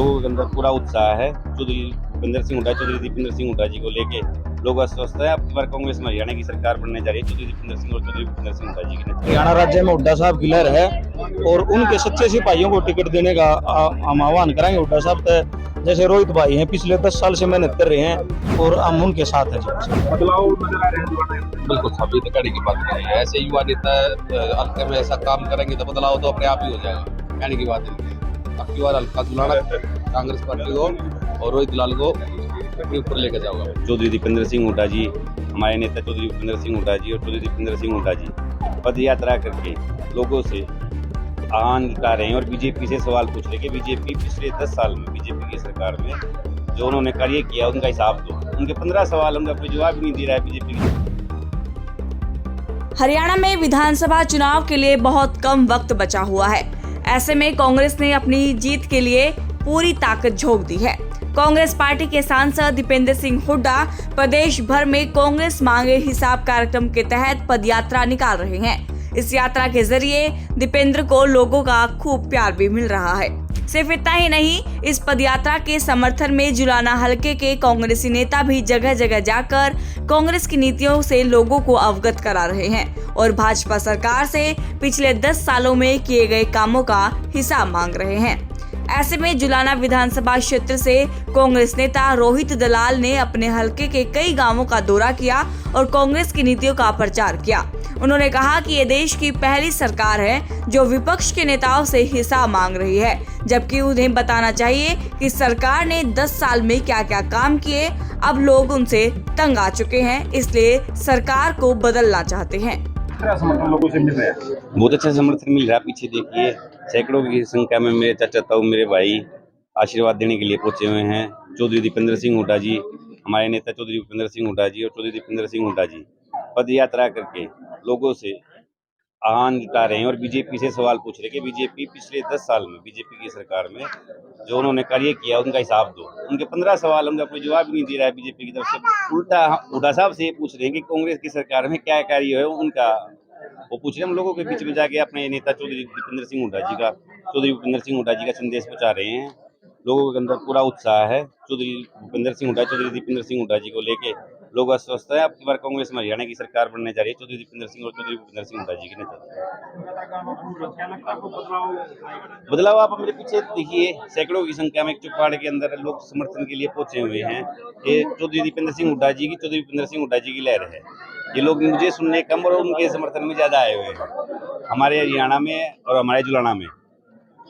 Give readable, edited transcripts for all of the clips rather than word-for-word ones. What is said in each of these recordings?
लोगों के अंदर पूरा उत्साह है। चौधरी भूपेंद्र सिंह हुड्डा, चौधरी दीपेंद्र सिंह हुड्डा जी को लेके लोग अस्वस्थ है। अब की बार कांग्रेस में हरियाणा की सरकार बनने जा रही है चौधरी दीपेंद्र सिंह और चौधरी भूपेंद्र सिंह हुड्डा जी के नेतृत्व। हरियाणा राज्य में हुड्डा साहब की लहर है और उनके सच्चे सिपाहियों को टिकट देने का हम आह्वान करेंगे। हुड्डा साहब जैसे रोहित भाई हैं, पिछले 10 साल से मेहनत कर रहे हैं और हम उनके साथ हैं। बदलाव नजर आ रहे हैं। बिल्कुल सभी तकड़ी की बात नहीं है। ऐसे युवा नेता हल्के में ऐसा काम करेंगे तो बदलाव तो अपने आप ही हो जाएगा, कहने की बात नहीं है। अब की बार हल्का जुलाना कांग्रेस पार्टी को और रोहित दलाल को ऊपर लेकर जाऊंगा। चौधरी दीपेंद्र सिंह हुड्डा जी, हमारे नेता चौधरी भूपेंद्र सिंह हुड्डा जी और चौधरी दीपेंद्र सिंह हुड्डा जी पद यात्रा करके लोगों से आह्वान जुटा रहे हैं और बीजेपी से सवाल पूछ रहे हैं कि बीजेपी पिछले 10 साल में बीजेपी की सरकार में जो उन्होंने कार्य किया उनका हिसाब दो। उनके 15 सवाल उनका कोई जवाब नहीं दे रहा है बीजेपी। हरियाणा में विधानसभा चुनाव के लिए बहुत कम वक्त बचा हुआ है। ऐसे में कांग्रेस ने अपनी जीत के लिए पूरी ताकत झोंक दी है। कांग्रेस पार्टी के सांसद दीपेंद्र सिंह हुड्डा प्रदेश भर में कांग्रेस मांगे हिसाब कार्यक्रम के तहत पदयात्रा निकाल रहे हैं। इस यात्रा के जरिए दीपेंद्र को लोगों का खूब प्यार भी मिल रहा है। सिर्फ इतना ही नहीं, इस पदयात्रा के समर्थन में जुलाना हलके के कांग्रेसी नेता भी जगह जगह जाकर कांग्रेस की नीतियों से लोगों को अवगत करा रहे हैं और भाजपा सरकार से पिछले 10 सालों में किए गए कामों का हिसाब मांग रहे हैं। ऐसे में जुलाना विधानसभा क्षेत्र से कांग्रेस नेता रोहित दलाल ने अपने हलके के कई गांवों का दौरा किया और कांग्रेस की नीतियों का प्रचार किया। उन्होंने कहा कि ये देश की पहली सरकार है जो विपक्ष के नेताओं से हिसाब मांग रही है, जबकि उन्हें बताना चाहिए कि सरकार ने 10 साल में क्या क्या काम किए। अब लोग उनसे तंग आ चुके हैं, इसलिए सरकार को बदलना चाहते हैं। समर्थन लोगों से मिल रहा है, बहुत अच्छा समर्थन मिल रहा है। पीछे देखिए सैकड़ों की संख्या में मेरे चाचा ताऊ मेरे भाई आशीर्वाद देने के लिए पहुंचे हुए हैं। चौधरी दीपेंद्र सिंह हुड्डा जी, हमारे नेता चौधरी भूपेंद्र सिंह हुड्डा जी और चौधरी दीपेंद्र सिंह हुड्डा जी पद यात्रा करके लोगों से आह्वान जुटा रहे हैं और बीजेपी से सवाल पूछ रहे हैं कि बीजेपी पिछले 10 साल में बीजेपी की सरकार में जो उन्होंने कार्य किया उनका हिसाब दो। उनके 15 सवाल उनका कोई जवाब नहीं दे रहा है बीजेपी की तरफ से। उल्टा हुड्डा साहब से ये पूछ रहे हैं कि कांग्रेस की सरकार में क्या कार्य है उनका, वो पूछ रहे हैं। हम लोगों के बीच में जाके अपने नेता चौधरी दीपेंद्र सिंह हुड्डा जी का, चौधरी भूपेंद्र सिंह हुड्डा जी का संदेश पहुंचा रहे हैं। लोगों के अंदर पूरा उत्साह है। चौधरी भूपेंद्र सिंह हुड्डा, चौधरी दीपेंद्र सिंह हुड्डा जी को लेके लोग अस्वस्थ है। अब की बार कांग्रेस में हरियाणा की सरकार बनने जा रही है चौधरी दीपेंद्र सिंह और चौधरी भूपेंद्र सिंह हुड्डा जी के नेतृत्व। बदलाव आप मेरे पीछे देखिए, सैकड़ों की संख्या में एक चौपाड़ के अंदर लोग समर्थन के लिए पहुंचे हुए हैं। ये चौधरी दीपेंद्र सिंह हुड्डा जी की, चौधरी भूपेंद्र सिंह हुड्डा जी की लहर है। ये लोग मुझे सुनने कम और उनके समर्थन में ज्यादा आए हुए हैं। हमारे हरियाणा में और हमारे जुलाना में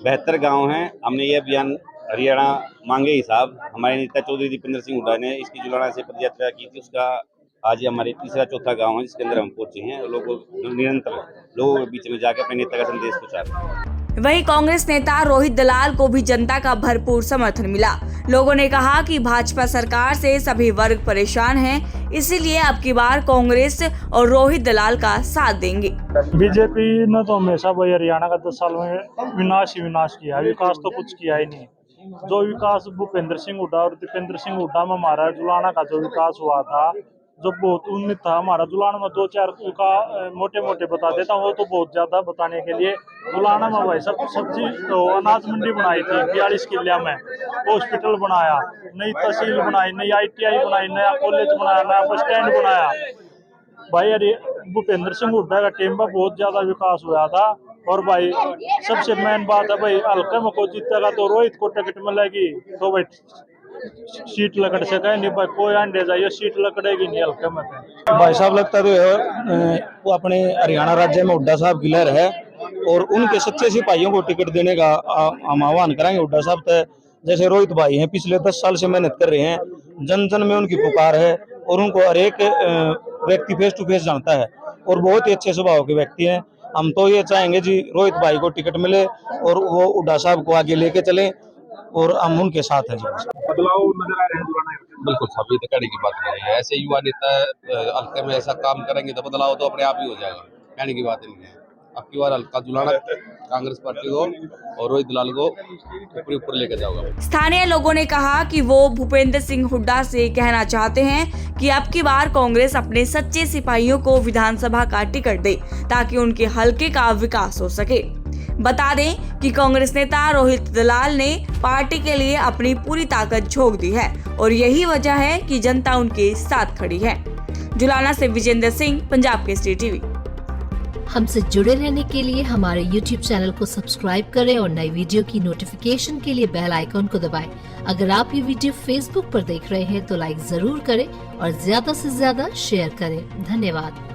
72 गाँव हैं। हमने ये अभियान हरियाणा मांगे हिसाब, हमारे नेता चौधरी दीपेंद्र सिंह हुड्डा ने इसकी जुलाना से पदयात्रा की थी। उसका आज हमारे तीसरा चौथा गांव है जिसके अंदर हम पहुंचे हैं। लोगों निरंतर लोगों के बीच में जाकर अपने नेता का संदेश पहुंचा रहे हैं। वहीं कांग्रेस नेता रोहित दलाल को भी जनता का भरपूर समर्थन मिला। लोगों ने कहा कि भाजपा सरकार से सभी वर्ग परेशान हैं, इसीलिए अब की बार कांग्रेस और रोहित दलाल का साथ देंगे। बीजेपी ने तो हमेशा भाई हरियाणा का 10 साल में विनाश ही विनाश किया, विकास तो कुछ किया ही नहीं। जो विकास भूपेंद्र सिंह हुड्डा और दीपेंद्र सिंह हुड्डा में हमारा जुलाना का जो विकास हुआ था, जो बहुत उन्नत था हमारा जुलाना में, 2-4 मोटे मोटे बता देता हूँ, वो तो बहुत ज्यादा बताने के लिए। जुलाना में भाई सब सब्जी तो अनाज मंडी बनाई थी 42 किले में, हॉस्पिटल बनाया, नई तहसील बनाई, नई ITI बनाई, नया कॉलेज बनाया, नया बस स्टैंड बनाया। भाई अरे भूपेंद्र सिंह हुड्डा का टीम में बहुत ज्यादा विकास हुआ था। और भाई सबसे मेन बात है भाई, हल्के में को जीतेगा तो रोहित को टिकट मिलेगी तो भाई सीट लकड़ सके नहीं। भाई कोई अंडे जाइए सीट लकड़ेगी नहीं हल्के में। भाई साहब लगता तो है वो अपने हरियाणा राज्य में हुड्डा साहब की लहर है और उनके सच्चे सिपाहियों को टिकट देने का हम आह्वान करेंगे। हुड्डा साहब जैसे रोहित भाई हैं, पिछले 10 साल से मेहनत कर रहे हैं। जन जन में उनकी पुकार है और उनको हर एक व्यक्ति फेस टू फेस जानता है और बहुत ही अच्छे स्वभाव के व्यक्ति हैं। हम तो ये चाहेंगे जी रोहित भाई को टिकट मिले और वो हुड्डा साहब को आगे लेके चलें और हम उनके साथ हैं जी। बदलाव नजर आ रहे हैं। बिल्कुल सभी तकड़ी की बात नहीं है। ऐसे युवा नेता हल्के में ऐसा काम करेंगे तो बदलाव तो अपने आप ही हो जाएगा, कहने की बात नहीं है। अब की बार हल्का जुलाना कांग्रेस पार्टी को और रोहित दलाल को ऊपर लेकर जाऊंगा। स्थानीय लोगों ने कहा कि वो भूपेंद्र सिंह हुड्डा से कहना चाहते हैं कि अब की बार कांग्रेस अपने सच्चे सिपाहियों को विधानसभा का टिकट दे ताकि उनके हलके का विकास हो सके। बता दें कि कांग्रेस नेता रोहित दलाल ने पार्टी के लिए अपनी पूरी ताकत झोंक दी है और यही वजह है कि जनता उनके साथ खड़ी है। जुलाना से विजेंद्र सिंह, पंजाब केसरी टीवी। हमसे जुड़े रहने के लिए हमारे YouTube चैनल को सब्सक्राइब करें और नई वीडियो की नोटिफिकेशन के लिए बेल आइकॉन को दबाएं। अगर आप ये वीडियो Facebook पर देख रहे हैं तो लाइक जरूर करें और ज्यादा से ज्यादा शेयर करें। धन्यवाद।